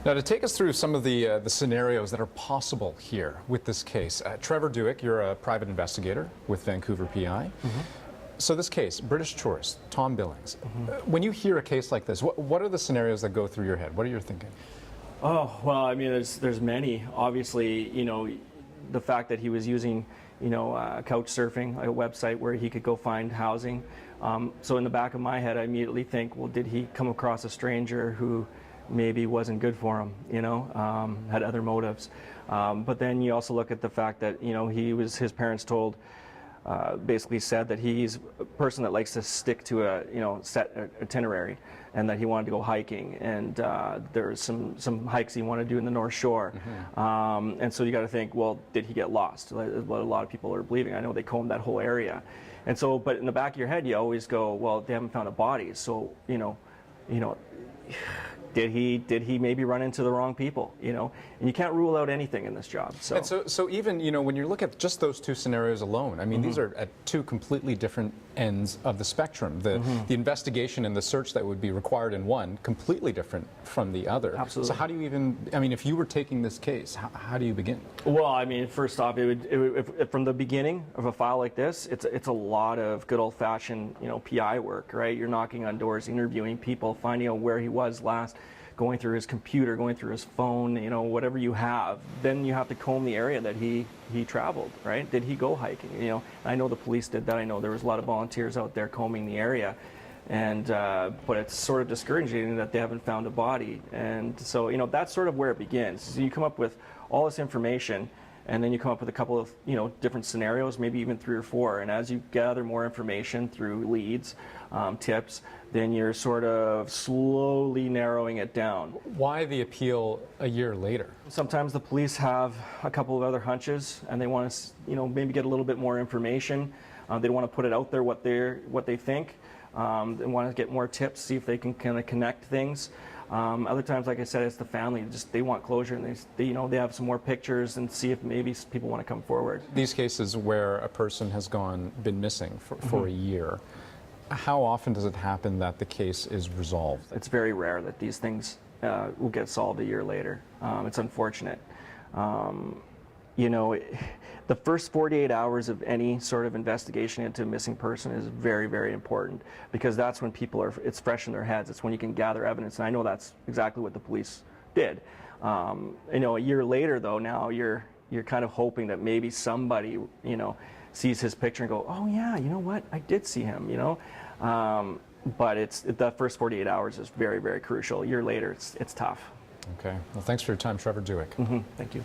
Now, to take us through some of the scenarios that are possible here with this case, Trevor Dewick, you're a private investigator with Vancouver PI. So this case, British tourist, Tom Billings, when you hear a case like this, what are the scenarios that go through your head? What are you thinking? Oh, well, I mean, there's many. Obviously, you know, the fact that he was using, you know, couch surfing, a website where he could go find housing. So in the back of my head, I immediately think, well, did he come across a stranger who maybe wasn't good for him, you know, had other motives. But then you also look at the fact that, you know, his parents basically said that he's a person that likes to stick to a, you know, set itinerary, and that he wanted to go hiking, and there's some hikes he wanted to do in the North Shore. And so you got to think, well, did he get lost? What a lot of people are believing. I know they combed that whole area. And so, but in the back of your head, you always go, well, they haven't found a body, so, you know, did he maybe run into the wrong people, you know? And you can't rule out anything in this job. So, and so even, you know, when you look at just those two scenarios alone, I mean, these are at two completely different ends of the spectrum. The investigation and the search that would be required in one, completely different from the other. Absolutely. So how do you even, I mean, if you were taking this case, how do you begin? Well, I mean, first off, if from the beginning of a file like this, it's a lot of good old-fashioned, you know, PI work, right? You're knocking on doors, interviewing people, finding out where he was last, going through his computer, going through his phone, you know, whatever you have. Then you have to comb the area that he traveled, right? Did he go hiking? You know, I know the police did that. I know there was a lot of volunteers out there combing the area, and but it's sort of discouraging that they haven't found a body. And so, you know, that's sort of where it begins. So you come up with all this information, and then you come up with a couple of, you know, different scenarios, maybe even 3 or 4. And as you gather more information through leads, tips, then you're sort of slowly narrowing it down. Why the appeal a year later? Sometimes the police have a couple of other hunches, and they want to, you know, maybe get a little bit more information. They don't want to put it out there what they think. They want to get more tips, see if they can kind of connect things. Other times, like I said, it's the family. They want closure, and they have some more pictures, and see if maybe people want to come forward. These cases where a person has been missing for a year, how often does it happen that the case is resolved? It's very rare that these things will get solved a year later. It's unfortunate. You know, the first 48 hours of any sort of investigation into a missing person is very, very important, because that's when it's fresh in their heads. It's when you can gather evidence, and I know that's exactly what the police did. You know, a year later, though, now you're kind of hoping that maybe somebody, you know, sees his picture and go, oh yeah, you know what, I did see him, you know. But that first 48 hours is very, very crucial. A year later, it's tough. Okay. Well, thanks for your time, Trevor Dewick. Thank you.